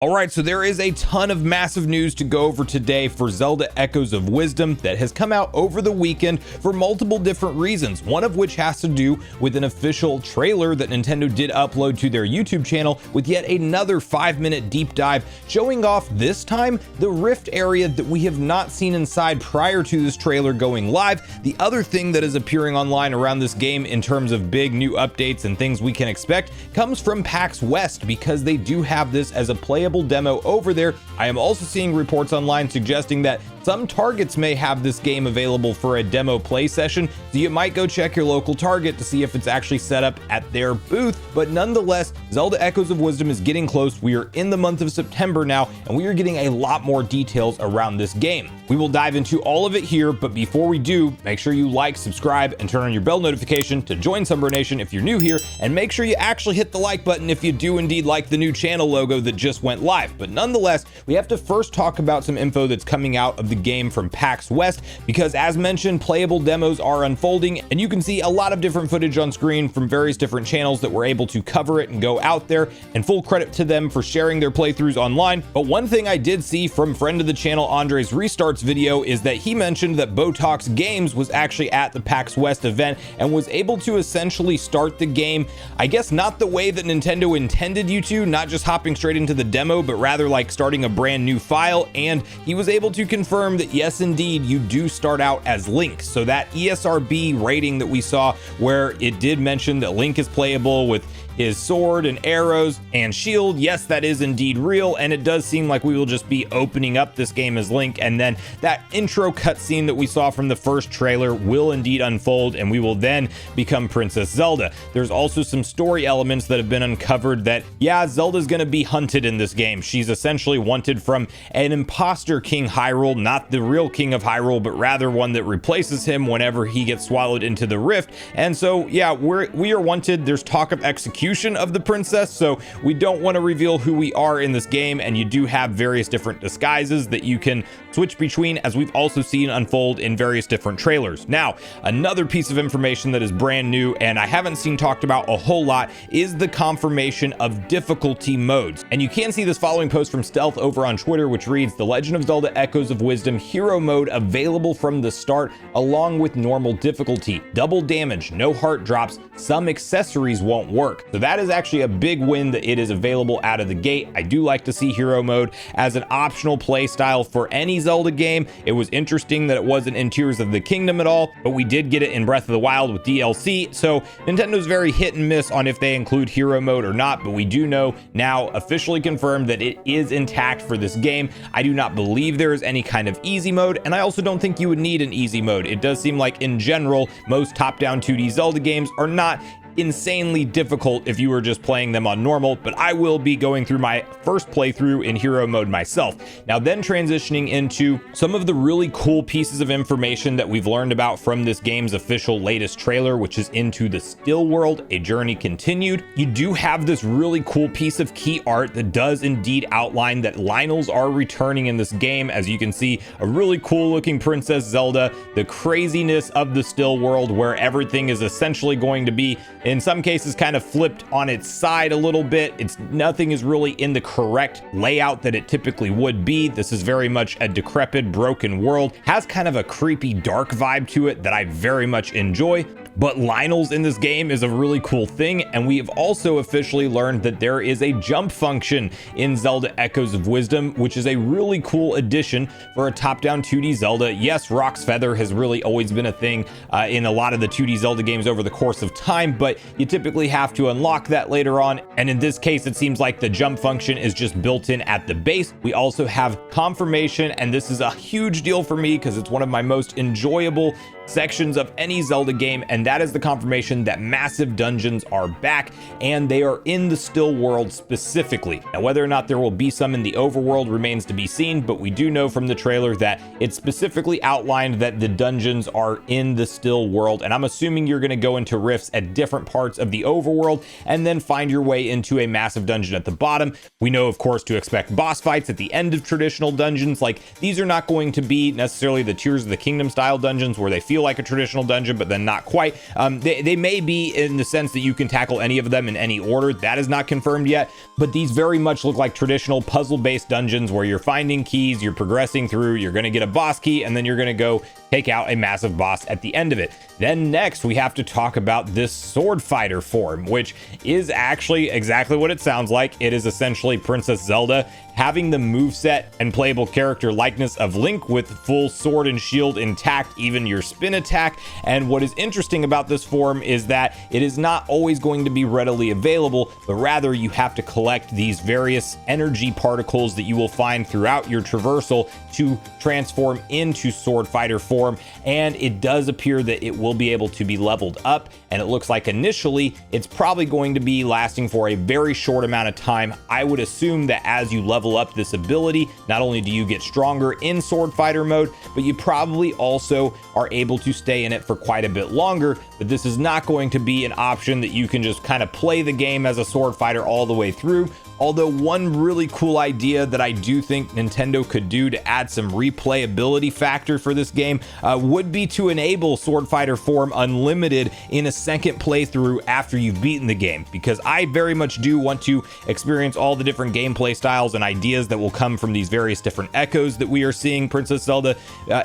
All right, so there is a ton of massive news to go over today for Zelda Echoes of Wisdom that has come out over the weekend for multiple different reasons, one of which has to do with an official trailer that Nintendo did upload to their YouTube channel with yet another 5-minute deep dive showing off this time the Rift area that we have not seen inside prior to this trailer going live. The other thing that is appearing online around this game in terms of big new updates and things we can expect comes from PAX West, because they do have this as a playable demo over there. I am also seeing reports online suggesting that some Targets may have this game available for a demo play session, so you might go check your local Target to see if it's actually set up at their booth. But nonetheless, Zelda Echoes of Wisdom is getting close. We are in the month of September now, and we are getting a lot more details around this game. We will dive into all of it here, but before we do, make sure you like, subscribe, and turn on your bell notification to join Sunbro Nation if you're new here, and make sure you actually hit the like button if you do indeed like the new channel logo that just went live. But nonetheless, we have to first talk about some info that's coming out of the game from PAX West, because as mentioned, playable demos are unfolding, and you can see a lot of different footage on screen from various different channels that were able to cover it and go out there, and full credit to them for sharing their playthroughs online. But one thing I did see from friend of the channel Andre's Restarts video is that he mentioned that Botox Games was actually at the PAX West event and was able to essentially start the game, I guess not the way that Nintendo intended you to, not just hopping straight into the demo, but rather like starting a brand new file. And he was able to confirm that yes, indeed, you do start out as Link. So that ESRB rating that we saw, where it did mention that Link is playable with his sword and arrows and shield, yes, that is indeed real, and it does seem like we will just be opening up this game as Link, and then that intro cutscene that we saw from the first trailer will indeed unfold, and we will then become Princess Zelda. There's also some story elements that have been uncovered that, yeah, Zelda's gonna be hunted in this game. She's essentially wanted from an imposter King Hyrule, not the real King of Hyrule, but rather one that replaces him whenever he gets swallowed into the rift. And so, yeah, we are wanted. There's talk of execution of the princess, so we don't want to reveal who we are in this game, and you do have various different disguises that you can switch between, as we've also seen unfold in various different trailers. Now, another piece of information that is brand new and I haven't seen talked about a whole lot is the confirmation of difficulty modes. And you can see this following post from Stealth over on Twitter, which reads, "The Legend of Zelda Echoes of Wisdom hero mode available from the start, along with normal difficulty, double damage, no heart drops, some accessories won't work." So that is actually a big win that it is available out of the gate. I do like to see hero mode as an optional play style for any Zelda game. It was interesting that it wasn't in Tears of the Kingdom at all, but we did get it in Breath of the Wild with DLC. So Nintendo's very hit and miss on if they include hero mode or not, but we do know now, officially confirmed, that it is intact for this game. I do not believe there is any kind of easy mode, and I also don't think you would need an easy mode. It does seem like in general, most top-down 2D Zelda games are not insanely difficult if you were just playing them on normal, but I will be going through my first playthrough in hero mode myself. Now then, transitioning into some of the really cool pieces of information that we've learned about from this game's official latest trailer, which is Into the Still World, A Journey Continued. You do have this really cool piece of key art that does indeed outline that Lynels are returning in this game. As you can see, a really cool looking Princess Zelda, the craziness of the Still World, where everything is essentially going to be, in some cases, kind of flipped on its side a little bit. Nothing is really in the correct layout that it typically would be. This is very much a decrepit, broken world. Has kind of a creepy, dark vibe to it that I very much enjoy. But Lynels in this game is a really cool thing, and we have also officially learned that there is a jump function in Zelda Echoes of Wisdom, which is a really cool addition for a top-down 2D Zelda. Yes, Rock's Feather has really always been a thing in a lot of the 2D Zelda games over the course of time, but you typically have to unlock that later on, and in this case, it seems like the jump function is just built in at the base. We also have confirmation, and this is a huge deal for me because it's one of my most enjoyable sections of any Zelda game, and that is the confirmation that massive dungeons are back, and they are in the Still World specifically. Now, whether or not there will be some in the overworld remains to be seen, but we do know from the trailer that it's specifically outlined that the dungeons are in the Still World, and I'm assuming you're going to go into rifts at different different parts of the overworld and then find your way into a massive dungeon at the bottom. We know, of course, to expect boss fights at the end of traditional dungeons. Like, these are not going to be necessarily the Tears of the Kingdom style dungeons where they feel like a traditional dungeon, but then not quite. They may be in the sense that you can tackle any of them in any order. That is not confirmed yet, but these very much look like traditional puzzle-based dungeons where you're finding keys, you're progressing through, you're going to get a boss key, and then you're going to go take out a massive boss at the end of it. Then next, we have to talk about this sword fighter form, which is actually exactly what it sounds like. It is essentially Princess Zelda having the moveset and playable character likeness of Link with full sword and shield intact, even your spin attack. And what is interesting about this form is that it is not always going to be readily available, but rather you have to collect these various energy particles that you will find throughout your traversal to transform into sword fighter form. And it does appear that it will be able to be leveled up, and it looks like initially it's probably going to be lasting for a very short amount of time. I would assume that as you level up this ability, not only do you get stronger in sword fighter mode, but you probably also are able to stay in it for quite a bit longer. But this is not going to be an option that you can just kind of play the game as a sword fighter all the way through. Although one really cool idea that I do think Nintendo could do to add some replayability factor for this game would be to enable sword fighter form unlimited in a second playthrough after you've beaten the game, because I very much do want to experience all the different gameplay styles and ideas that will come from these various different echoes that we are seeing Princess Zelda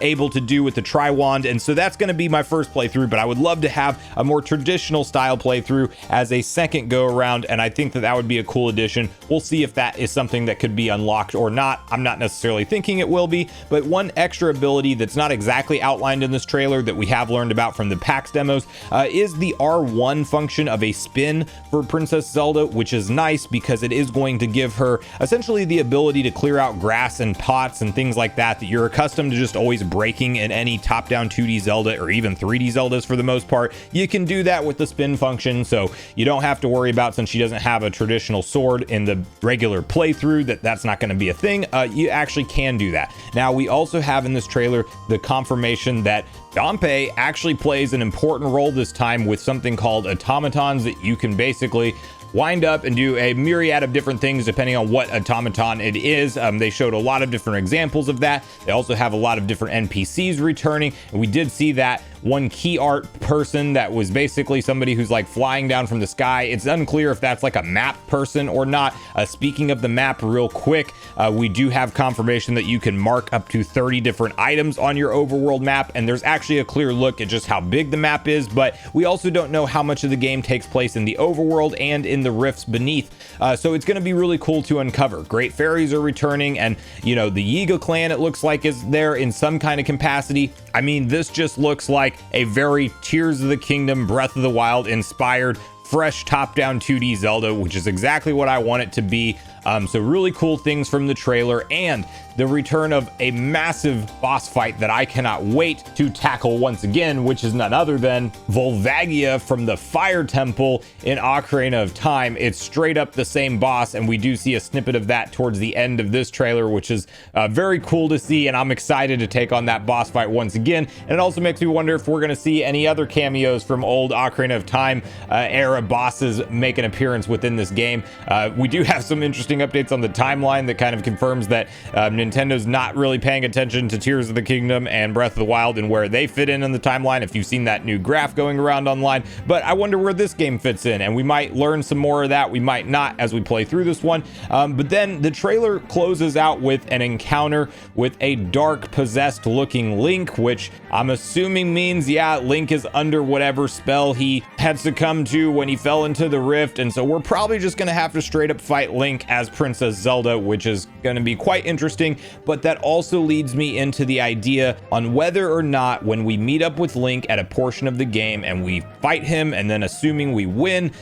able to do with the Tri-Wand. And so that's going to be my first playthrough, but I would love to have a more traditional style playthrough as a second go around, and I think that that would be a cool addition. We'll see if that is something that could be unlocked or not. I'm not necessarily thinking it will be, but one extra ability that's not exactly outlined in this trailer that we have learned about from the PAX demos is the R1 function of a spin for Princess Zelda, which is nice because it is going to give her essentially the ability to clear out grass and pots and things like that that you're accustomed to just always breaking in any top-down 2D Zelda or even 3D Zeldas for the most part. You can do that with the spin function, so you don't have to worry about, since she doesn't have a traditional sword in the regular playthrough, that's not going to be a thing. You actually can do that. Now, we also have in this trailer the confirmation that Dampé actually plays an important role this time with something called automatons that you can basically wind up and do a myriad of different things depending on what automaton it is. They showed a lot of different examples of that. They also have a lot of different NPCs returning, and we did see that one key art person that was basically somebody who's like flying down from the sky. It's unclear if that's like a map person or not. Speaking of the map real quick, we do have confirmation that you can mark up to 30 different items on your overworld map, and there's actually a clear look at just how big the map is, but we also don't know how much of the game takes place in the overworld and in the rifts beneath. So it's going to be really cool to uncover. Great fairies are returning, and you know, the Yiga clan, it looks like, is there in some kind of capacity. I mean, this just looks like a very Tears of the Kingdom, Breath of the Wild inspired, fresh top-down 2D Zelda, which is exactly what I want it to be. So really cool things from the trailer, and the return of a massive boss fight that I cannot wait to tackle once again, which is none other than Volvagia from the Fire Temple in Ocarina of Time. It's straight up the same boss, and we do see a snippet of that towards the end of this trailer, which is very cool to see, and I'm excited to take on that boss fight once again. And it also makes me wonder if we're going to see any other cameos from old Ocarina of Time era bosses make an appearance within this game. We do have some interesting updates on the timeline that kind of confirms that Nintendo's not really paying attention to Tears of the Kingdom and Breath of the Wild and where they fit in the timeline, if you've seen that new graph going around online. But I wonder where this game fits in, and we might learn some more of that. We might not as we play through this one. But then the trailer closes out with an encounter with a dark, possessed looking Link, which I'm assuming means, yeah, Link is under whatever spell he had succumbed to when he fell into the rift. And so we're probably just going to have to straight up fight Link as Princess Zelda, which is going to be quite interesting. But that also leads me into the idea on whether or not, when we meet up with Link at a portion of the game and we fight him, and then assuming we win,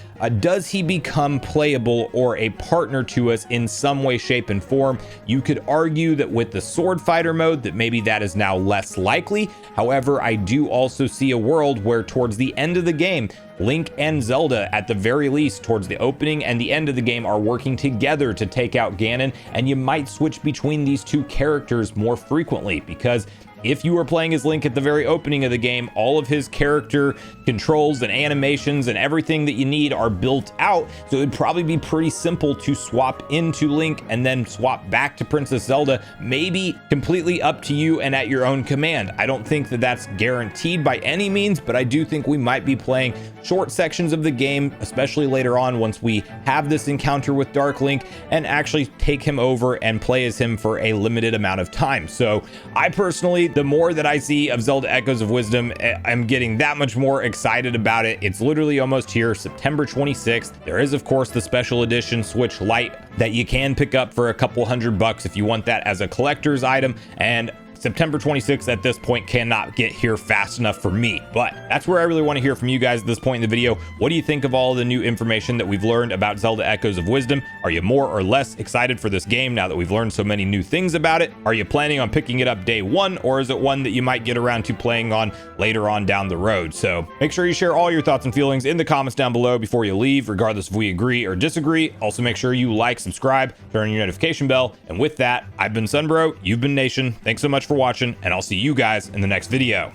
does he become playable or a partner to us in some way, shape, and form? You could argue that with the sword fighter mode that maybe that is now less likely. However, I do also see a world where towards the end of the game, Link and Zelda, at the very least towards the opening and the end of the game, are working together to take out Ganon, and you might switch between these two characters more frequently, because if you are playing as Link at the very opening of the game, all of his character controls and animations and everything that you need are built out, so it'd probably be pretty simple to swap into Link and then swap back to Princess Zelda, maybe completely up to you and at your own command. I don't think that that's guaranteed by any means, but I do think we might be playing short sections of the game, especially later on once we have this encounter with Dark Link and actually take him over and play as him for a limited amount of time. So I personally, the more that I see of Zelda Echoes of Wisdom, I'm getting that much more excited about it. It's literally almost here, September 26th. There is, of course, the special edition Switch Lite that you can pick up for a couple $100 if you want that as a collector's item, and September 26th at this point cannot get here fast enough for me. But that's where I really want to hear from you guys at this point in the video. What do you think of all the new information that we've learned about Zelda Echoes of Wisdom? Are you more or less excited for this game now that we've learned so many new things about it? Are you planning on picking it up day one, or is it one that you might get around to playing on later on down the road? So make sure you share all your thoughts and feelings in the comments down below before you leave, regardless if we agree or disagree. Also make sure you like, subscribe, turn on your notification bell. And with that, I've been Sunbro, you've been Nation. Thanks so much for watching, and I'll see you guys in the next video.